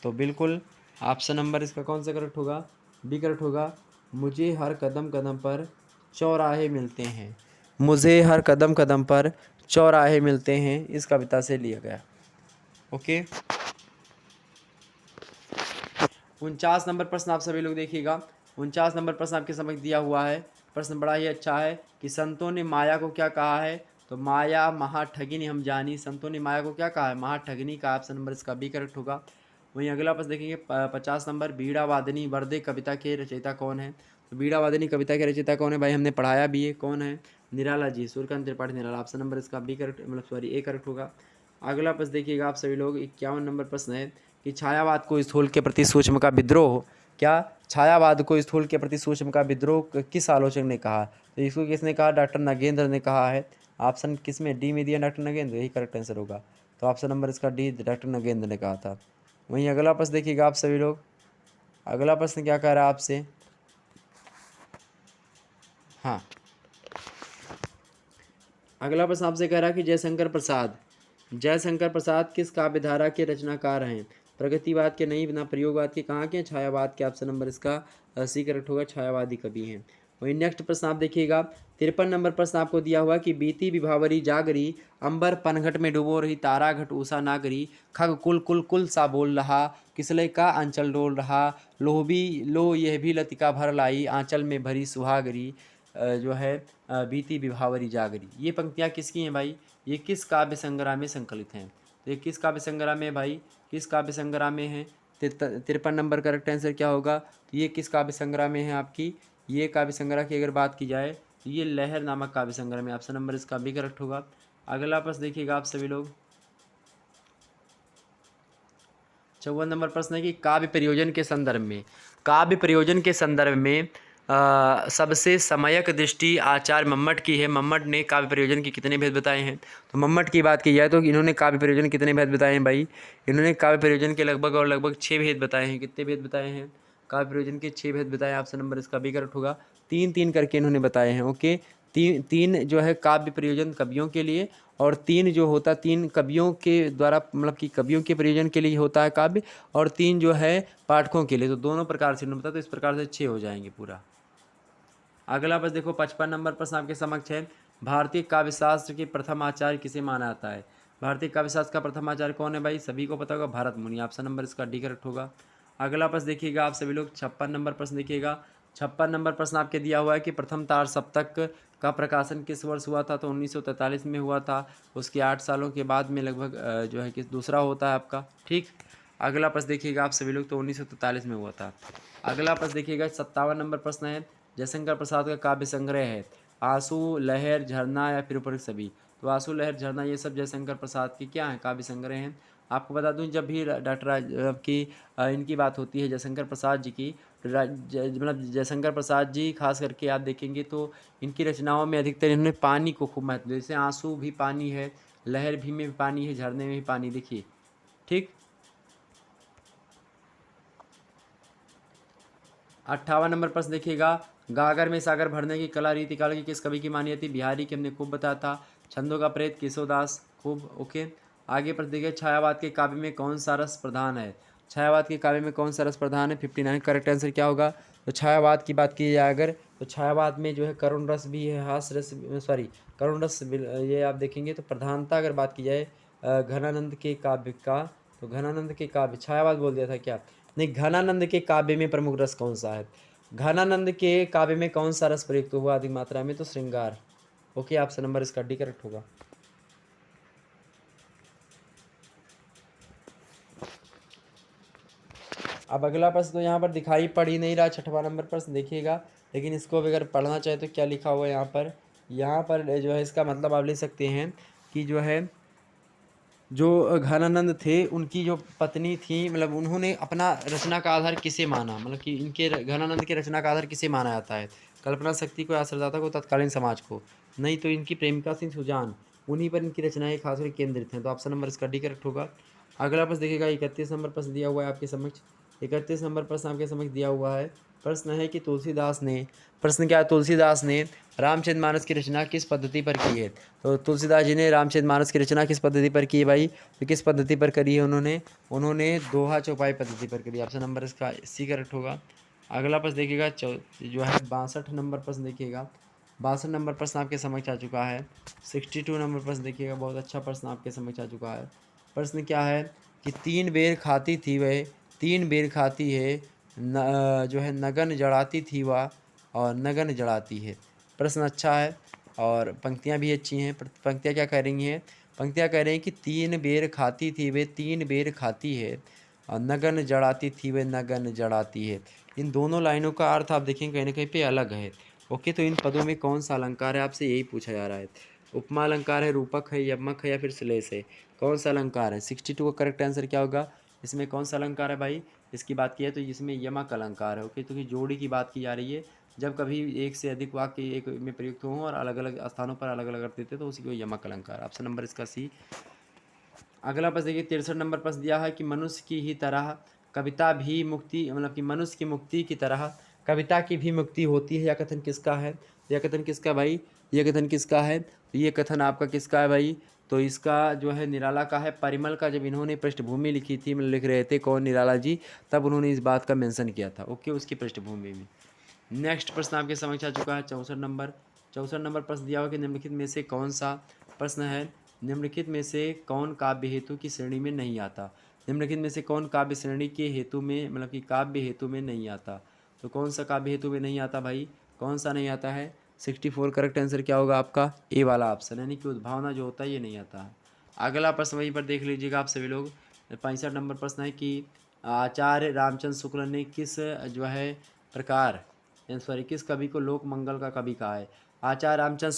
तो बिल्कुल ऑप्शन नंबर इसका कौन सा करेक्ट होगा? बी करेक्ट होगा। मुझे हर कदम कदम पर चौराहे मिलते हैं, मुझे हर कदम कदम पर चौराहे मिलते हैं, इस कविता से लिया गया। ओके, 49 नंबर प्रश्न आप सभी लोग देखिएगा, 49 नंबर प्रश्न आपके समझ दिया हुआ है। प्रश्न बड़ा ही अच्छा है कि संतों ने माया को क्या कहा है? तो माया महाठगिनी हम जानी, संतों ने माया को क्या कहा है? महाठगिनी का। ऑप्शन नंबर इसका बी करेक्ट होगा। वहीं अगला प्रश्न देखेंगे 50 नंबर, बीड़ा वादनी वर्दे कविता के रचयिता कौन है? तो बीड़ा वादनी कविता के रचयिता कौन है भाई? हमने पढ़ाया भी है, कौन है? निराला जी, सूर्यकांत त्रिपाठी निराला। ऑप्शन नंबर इसका बी करेक्ट, मतलब सॉरी ए करेक्ट होगा। अगला प्रश्न देखिएगा आप सभी लोग, 51 नंबर प्रश्न है कि छायावाद को स्थूल के प्रति सूक्ष्म का विद्रोह, क्या छायावाद को स्थूल के प्रति सूक्ष्म का विद्रोह किस आलोचक ने कहा? तो इसको किसने कहा? डॉक्टर नगेंद्र ने कहा है। ऑप्शन किस में? डी में दिया डॉक्टर नगेंद्र, यही करेक्ट आंसर होगा। तो ऑप्शन नंबर इसका डी, डॉक्टर नगेंद्र ने कहा था। वहीं अगला प्रश्न देखिएगा आप सभी लोग, अगला प्रश्न क्या कह रहा है आपसे? हाँ, अगला प्रश्न आपसे कह रहा है कि जयशंकर प्रसाद किस काव्यधारा के रचनाकार हैं? प्रगतिवाद के, नहीं बिना प्रयोगवाद के, कहाँ के? छायावाद के। ऑप्शन नंबर इसका सी करेक्ट होगा, छायावादी कवि हैं। वहीं नेक्स्ट प्रश्न आप देखिएगा, 53 नंबर प्रश्न आपको दिया हुआ कि बीती विभावरी जागरी, अंबर पनघट में डुबो रही, तारा घट ऊषा नागरी, खग कुल कुल कुल सा बोल रहा, किसले का अंचल डोल रहा, लोह यह भी लतिका भर लाई, आंचल में भरी सुहागरी, जो है बीती विभावरी जागरी। ये पंक्तियाँ किसकी हैं भाई? ये किस काव्य संग्रह में संकलित हैं? तो ये किस काव्य संग्रह में भाई? किस काव्य संग्रह में है? 53 नंबर करेक्ट आंसर क्या होगा? तो ये किस काव्य संग्रह में है आपकी? ये काव्य संग्रह की अगर बात की जाए तो ये लहर नामक काव्य संग्रह में। ऑप्शन नंबर इसका भी करेक्ट होगा। अगला प्रश्न देखिएगा आप सभी लोग। 54 नंबर प्रश्न है कि काव्य प्रयोजन के संदर्भ में, काव्य प्रयोजन के संदर्भ में सबसे समयक दृष्टि आचार्य मम्मट की है। मम्मट ने काव्य प्रयोजन के कितने भेद बताए हैं? तो मम्मट की बात की जाए तो इन्होंने काव्य प्रयोजन कितने भेद बताए हैं भाई? इन्होंने काव्य प्रयोजन के लगभग 6 भेद बताए हैं। कितने भेद बताए हैं? काव्य प्रयोजन के 6 भेद बताए। ऑप्शन नंबर इसका भी करेक्ट होगा। 3-3 करके इन्होंने बताए हैं। ओके, तीन जो है काव्य प्रयोजन कवियों के लिए, और 3 जो होता 3 कवियों के द्वारा, मतलब कि कवियों के प्रयोजन के लिए होता है काव्य, और 3 जो है पाठकों के लिए। तो दोनों प्रकार से इन्होंने बताया, तो इस प्रकार से 6 हो जाएंगे पूरा। अगला बस देखो 55 नंबर प्रश्न आपके समक्ष है। भारतीय काव्य शास्त्र के प्रथम आचार्य किसे माना जाता है? भारतीय काव्य शास्त्र का प्रथम आचार्य कौन है भाई? सभी को पता होगा, भारत मुनि। ऑप्शन नंबर इसका डी करेक्ट होगा। अगला प्रश्न देखिएगा आप सभी लोग, 56 नंबर प्रश्न देखिएगा। 56 नंबर प्रश्न आपके दिया हुआ है कि प्रथम तार सप्तक का प्रकाशन किस वर्ष हुआ था? तो 1943 में हुआ था। उसके 8 सालों के बाद में लगभग जो है कि दूसरा होता है आपका। ठीक, अगला प्रश्न देखिएगा आप सभी लोग, तो 1943 में हुआ था। अगला प्रश्न देखिएगा 57 नंबर प्रश्न है। जयशंकर प्रसाद का काव्य संग्रह है आंसू, लहर, झरना या फिर उपरोक्त सभी? तो आंसू, लहर, झरना ये सब जयशंकर प्रसाद की क्या है? काव्य संग्रह हैं। आपको बता दूं, जब भी डॉक्टर की इनकी बात होती है जयशंकर प्रसाद जी की, मतलब जयशंकर प्रसाद जी खास करके आप देखेंगे तो इनकी रचनाओं में अधिकतर इन्होंने पानी को खूब महत्व दिया। जैसे आंसू भी पानी है, लहर भी में भी पानी है, झरने में भी पानी। देखिए, ठीक। 58 नंबर प्रश्न देखिएगा। गागर में सागर भरने की कला रीतिकाल की किस कवि की मानी जाती? बिहारी की, हमने खूब बताया था। छंदों का प्रेत केशवदास, खूब। ओके, आगे प्रश्न देखिए, छायावाद के काव्य में कौन सा रस प्रधान है? छायावाद के काव्य में कौन सा रस प्रधान है? 59 करेक्ट आंसर क्या होगा? तो छायावाद की बात की जाए अगर, तो छायावाद में जो है करुण रस भी है, हास्य रस, सॉरी करुण रस, ये आप देखेंगे। तो प्रधानता अगर बात की जाए घनानंद के काव्य का, तो घनानंद के काव्य, छायावाद बोल दिया था क्या? नहीं, घनानंद के काव्य में प्रमुख रस कौन सा है? घनानंद के काव्य में कौन सा रस प्रयुक्त हुआ अधिक मात्रा में? तो श्रृंगार। ओके, ऑप्शन नंबर इसका डी करेक्ट होगा। अब अगला प्रश्न तो यहाँ पर दिखाई पड़ ही नहीं रहा, 6वां नंबर प्रश्न देखिएगा, लेकिन इसको अगर पढ़ना चाहे तो क्या लिखा हुआ है यहाँ पर? यहाँ पर जो है इसका मतलब आप ले सकते हैं कि जो है जो घनानंद थे उनकी जो पत्नी थी, मतलब उन्होंने अपना रचना का आधार किसे माना? मतलब कि इनके घनानंद के रचना का आधार किसे माना जाता है? कल्पना शक्ति को, आश्रयदाता को, तत्कालीन समाज को? नहीं, तो इनकी प्रेमिका थी सुजान, उन्हीं पर इनकी रचनाएं खासकर केंद्रित हैं। तो ऑप्शन नंबर इसका डी करेक्ट होगा। अगला प्रश्न देखिएगा, 31 नंबर प्रश्न दिया हुआ है आपके समक्ष। 31 नंबर प्रश्न आपके समक्ष दिया हुआ है। प्रश्न है कि तुलसीदास ने, प्रश्न क्या है? तुलसीदास ने रामचरितमानस की रचना किस पद्धति पर की है? तो तुलसीदास जी ने रामचरितमानस की रचना किस पद्धति पर की है भाई? तो किस पद्धति पर करी है उन्होंने दोहा चौपाई पद्धति पर करी। ऑप्शन नंबर इसका सी करेक्ट होगा। अगला प्रश्न देखिएगा, जो है 62 नंबर प्रश्न देखिएगा। 62 नंबर प्रश्न आपके समक्ष आ चुका है। 62 नंबर प्रश्न देखिएगा, बहुत अच्छा प्रश्न आपके समक्ष आ चुका है। प्रश्न क्या है कि 3 बेर खाती थी वह, 3 बेर खाती है, जो है नगन जड़ाती थी वह, और नगन जड़ाती है। प्रश्न अच्छा है और पंक्तियाँ भी अच्छी हैं। पंक्तियाँ क्या कह रही हैं? पंक्तियाँ कह रही हैं कि 3 बेर खाती थी वे, 3 बेर खाती है, और नगन जड़ाती थी वे, नगन जड़ाती है। इन दोनों लाइनों का अर्थ आप देखेंगे कहीं ना कहीं पे अलग है। ओके, तो इन पदों में कौन सा अलंकार है? आपसे यही पूछा जा रहा है। उपमा अलंकार है, रूपक है, यमक है, या फिर श्लेष है? कौन सा अलंकार है? 62 का करेक्ट आंसर क्या होगा? इसमें कौन सा अलंकार है भाई? इसकी बात की है तो इसमें यमक अलंकार है। ओके, तो ये जोड़ी की बात की जा रही है। जब कभी एक से अधिक वाक्य एक में प्रयुक्त हों और अलग अलग स्थानों पर अलग अलग अर्थ देते तो उसी को यमक अलंकार। ऑप्शन नंबर इसका सी। अगला प्रश्न देखिए, 63 नंबर प्रश्न दिया है कि मनुष्य की ही तरह कविता भी मुक्ति, मतलब कि मनुष्य की मुक्ति की तरह कविता की भी मुक्ति होती है। यह कथन किसका है? यह कथन किसका भाई? यह कथन किसका है? तो ये कथन आपका किसका है भाई? तो इसका जो है निराला का है, परिमल का। जब इन्होंने पृष्ठभूमि लिखी थी, मतलब लिख रहे थे कौन? निराला जी, तब उन्होंने इस बात का मेंशन किया था। ओके, उसकी पृष्ठभूमि में। नेक्स्ट प्रश्न आपके समक्ष आ चुका है 64 नंबर। 64 नंबर प्रश्न दिया हुआ कि निम्नलिखित में से कौन सा, प्रश्न है निम्नलिखित में से कौन काव्य हेतु की श्रेणी में नहीं आता? निम्नलिखित में से कौन काव्य श्रेणी के हेतु में, मतलब कि काव्य हेतु में नहीं आता? तो कौन सा काव्य हेतु में नहीं आता भाई? कौन सा नहीं आता है? 64 करेक्ट आंसर क्या होगा आपका ए वाला ऑप्शन, यानी कि उद्भावना जो होता है ये नहीं आता है। अगला प्रश्न वहीं पर देख लीजिएगा आप सभी लोग। 65 नंबर प्रश्न है कि आचार्य रामचंद्र शुक्ल ने किस जो है प्रकार सॉरी किस कवि को लोक मंगल का कवि कहा है। आचार्य रामचंद्र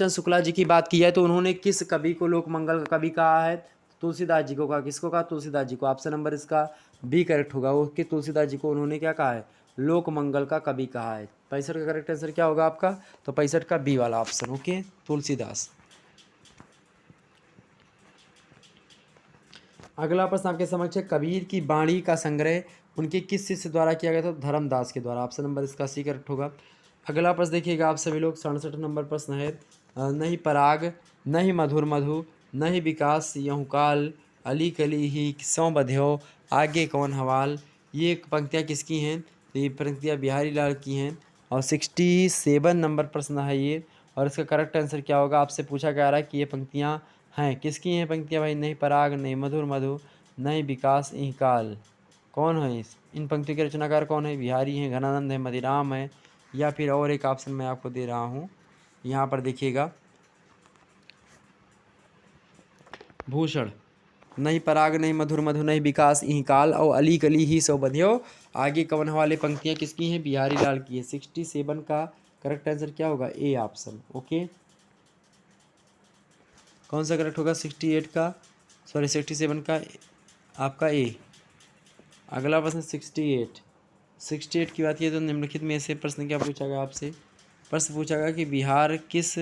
शुक्ला जी की बात की है तो उन्होंने किस कवि को लोक मंगल का कवि कहा है। तुलसीदास जी को कहा। किसको कहा? तुलसीदास जी को। ऑप्शन नंबर इसका बी करेक्ट होगा। उसके तुलसीदास जी को उन्होंने क्या कहा है? लोक मंगल का कवि कहा है। 65 का करेक्ट आंसर क्या होगा आपका? तो 65 का बी वाला ऑप्शन। ओके, तुलसीदास। अगला प्रश्न आपके समक्ष है, कबीर की बाणी का संग्रह उनके किस शिष्य द्वारा किया गया था? धर्मदास के द्वारा। ऑप्शन नंबर इसका सी करेक्ट होगा। अगला प्रश्न देखिएगा आप सभी लोग। 67 नंबर प्रश्न है, नहीं पराग नहीं मधुर मधु नहीं विकास यहूँ काल अली कली ही सौ बध्यो आगे कौन हवाल। ये पंक्तियाँ किसकी हैं? तो ये पंक्तियाँ बिहारी लाल की हैं। और 67 नंबर प्रश्न है ये, और इसका करेक्ट आंसर क्या होगा आपसे पूछा जा रहा है कि ये पंक्तियाँ हैं किसकी हैं पंक्तियाँ भाई? नहीं पराग नहीं मधुर मधु नहीं विकास यही काल। कौन है इन पंक्तियों के रचनाकार? कौन है? बिहारी हैं, घनानंद है, मदिराम है, या फिर और एक ऑप्शन मैं आपको दे रहा हूँ यहाँ पर देखिएगा, भूषण। नहीं पराग नहीं मधुर मधु नहीं विकास यही काल और अली कली ही सो बध्यो आगे कवन वाले पंक्तियाँ किसकी हैं? बिहारी लाल की है। 67 का करेक्ट आंसर क्या होगा? A option. ओके, कौन सा करेक्ट होगा? 68 का, सॉरी 67 का आपका ए। अगला प्रश्न 68 की बात की तो निम्नलिखित में से प्रश्न क्या पूछा गया आपसे? प्रश्न पूछा गया कि बिहार किस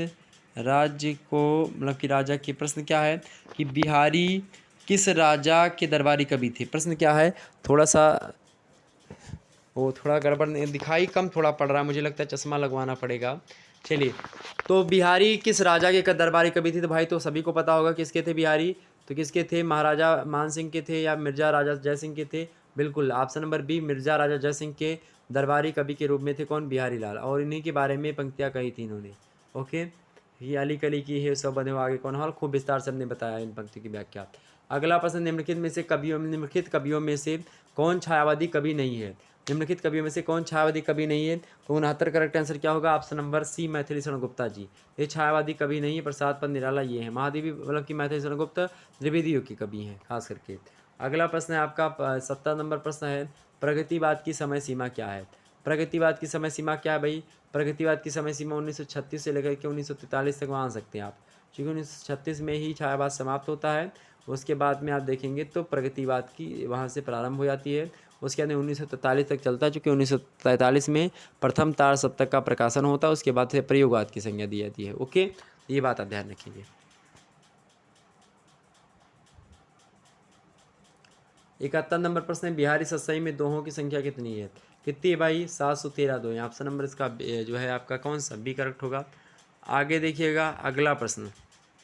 राज्य को मतलब कि राजा के, प्रश्न क्या है कि बिहारी किस राजा के दरबारी कवि थे? प्रश्न क्या है? थोड़ा सा वो थोड़ा गड़बड़ दिखाई कम थोड़ा पड़ रहा है, मुझे लगता है चश्मा लगवाना पड़ेगा। चलिए, तो बिहारी किस राजा के दरबारी कवि थे? तो भाई तो सभी को पता होगा किसके थे बिहारी। तो किसके थे? महाराजा मान सिंह के थे या मिर्जा राजा जय सिंह के थे? बिल्कुल, ऑप्शन नंबर बी, मिर्जा राजा जय सिंह के दरबारी कवि के रूप में थे कौन? बिहारी लाल। और इन्हीं के बारे में पंक्तियाँ कही थी इन्होंने। ओके, ये अली कली की है सब बने आगे कौन हॉल, खूब विस्तार से हमने बताया इन पंक्ति की व्याख्या। अगला प्रश्न, निम्नलिखित कवियों में से कौन छायावादी कवि नहीं है? निम्नलिखित कवियों में से कौन छायावादी कवि नहीं है? तो 69 करेक्ट आंसर क्या होगा? Option number C, Maithili Sharan Gupta ji. ये छायावादी कवि नहीं है। प्रसाद पद निराला ये है। महादेवी मतलब कि मैथिली शरण गुप्ता द्विवेदी युग के कवि हैं खास करके। अगला प्रश्न है आपका 70 नंबर प्रश्न है, प्रगतिवाद की समय सीमा क्या है? प्रगतिवाद की समय सीमा क्या है भाई? प्रगतिवाद की समय सीमा 1936 से लेकर के 1943 तक मान सकते हैं आप, क्योंकि 1936 में ही छायावाद समाप्त होता है। उसके बाद में आप देखेंगे तो प्रगतिवाद की वहाँ से प्रारंभ हो जाती है। उसके बाद 1943 तक चलता है, चूँकि 1943 में प्रथम तार सप्तक का प्रकाशन होता है। उसके बाद से प्रयोगवाद की संज्ञा दी जाती है। ओके, ये बात आप ध्यान रखिए। 71 नंबर प्रश्न है, बिहारी सतसई में दोहों की संख्या कितनी है? कितनी है भाई? 713 दो। ऑप्शन नंबर इसका जो है आपका कौन सा? बी करेक्ट होगा। आगे देखिएगा अगला प्रश्न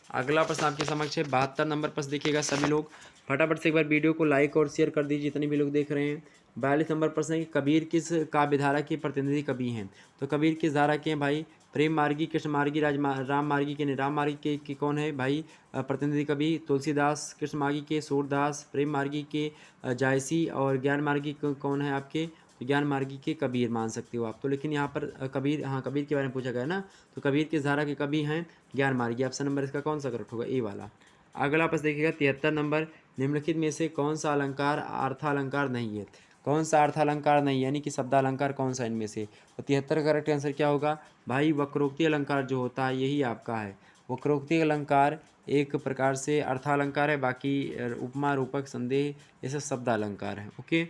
आपके समक्ष है 72 नंबर प्रश्न। देखिएगा सभी लोग फटाफट से एक बार वीडियो को लाइक और शेयर कर दीजिए जितने भी लोग देख रहे हैं। 42 नंबर प्रश्न है कि कबीर किस काव्य धारा के प्रतिनिधि कवि हैं? तो कबीर किस धारा के हैं भाई? प्रेम मार्गी, कृष्ण मार्गी, राम मार्गी के नहीं, राम मार्गी के कौन है भाई प्रतिनिधि कवि? तुलसीदास। कृष्ण मार्गी के सूरदास, प्रेम मार्गी के जायसी, और ज्ञान मार्गी कौन है आपके? ज्ञान मार्गी के कबीर मान सकते हो आप तो। लेकिन यहाँ पर कबीर, हाँ कबीर के बारे में पूछा गया ना, तो कबीर किस धारा के कवि हैं? ज्ञान मार्गी। ऑप्शन नंबर इसका कौन सा करेक्ट होगा? ए वाला। अगला प्रश्न देखिएगा 73 नंबर, निम्नलिखित में से कौन सा अलंकार अर्थालंकार नहीं है? कौन सा अर्थालंकार नहीं, यानी कि शब्दालंकार कौन सा इनमें से? तो 73 का करेक्ट आंसर क्या होगा भाई? वक्रोक्ति अलंकार जो होता है यही आपका है। वक्रोक्ति अलंकार एक प्रकार से अर्थालंकार है, बाकी उपमा रूपक संदेह ये सब शब्दालंकार है। ओके,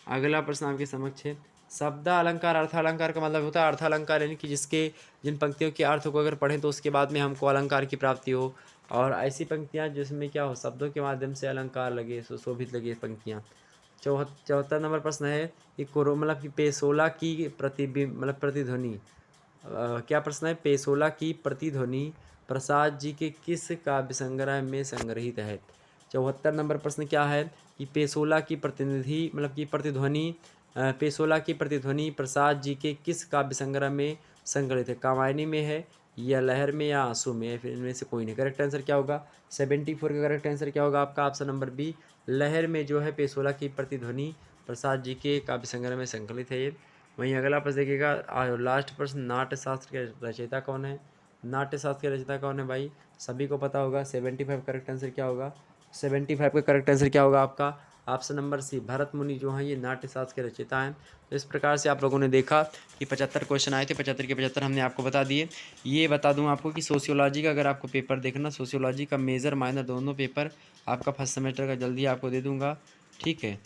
अगला प्रश्न आपके समक्ष है, शब्द अलंकार अर्थालंकार का मतलब होता है अर्थालंकार यानी कि जिन पंक्तियों के अर्थ को अगर पढ़ें तो उसके बाद में हमको अलंकार की प्राप्ति हो, और ऐसी पंक्तियाँ जिसमें क्या हो, शब्दों के माध्यम से अलंकार लगे, सुशोभित लगे पंक्तियाँ। 74 नंबर प्रश्न है कि कोरो मतलब कि पेसोला की प्रतिध्वनि क्या प्रश्न है? पेसोला की प्रतिध्वनि प्रसाद जी के किस काव्य संग्रह में संग्रहित है? 74 नंबर प्रश्न क्या है कि पेसोला की प्रतिध्वनि पेसोला की प्रतिध्वनि प्रसाद जी के किस काव्य संग्रह में संग्रहित है? कामायनी में है या लहर में या आंसू में है? फिर इनमें से कोई नहीं। करेक्ट आंसर क्या होगा? 74 का करेक्ट आंसर क्या होगा आपका? ऑप्शन नंबर बी, लहर में जो है पेसोला की प्रतिध्वनि प्रसाद जी के काव्य संग्रह में संकलित है ये। वहीं अगला प्रश्न देखिएगा, लास्ट प्रश्न, नाट्यशास्त्र के रचयिता कौन है? नाट्यशास्त्र के रचयिता कौन है भाई? सभी को पता होगा। 75 करेक्ट आंसर क्या होगा? 75 का करेक्ट आंसर क्या होगा आपका? ऑप्शन नंबर सी, भरत मुनि जो हैं ये नाट्यशास्त्र के रचयिता हैं। तो इस प्रकार से आप लोगों ने देखा कि 75 क्वेश्चन आए थे, 75 के 75 हमने आपको बता दिए। ये बता दूं आपको कि सोशियोलॉजी का अगर आपको पेपर देखना, सोशियोलॉजी का मेजर माइनर दोनों पेपर आपका फर्स्ट सेमेस्टर का जल्दी आपको दे दूंगा, ठीक है।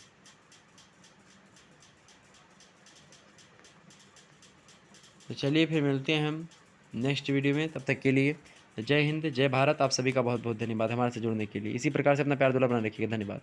तो चलिए फिर मिलते हैं हम नेक्स्ट वीडियो में, तब तक के लिए जय हिंद, जय भारत। आप सभी का बहुत बहुत धन्यवाद हमारे से जुड़ने के लिए। इसी प्रकार से अपना प्यार दुला बना रखिएगा। धन्यवाद।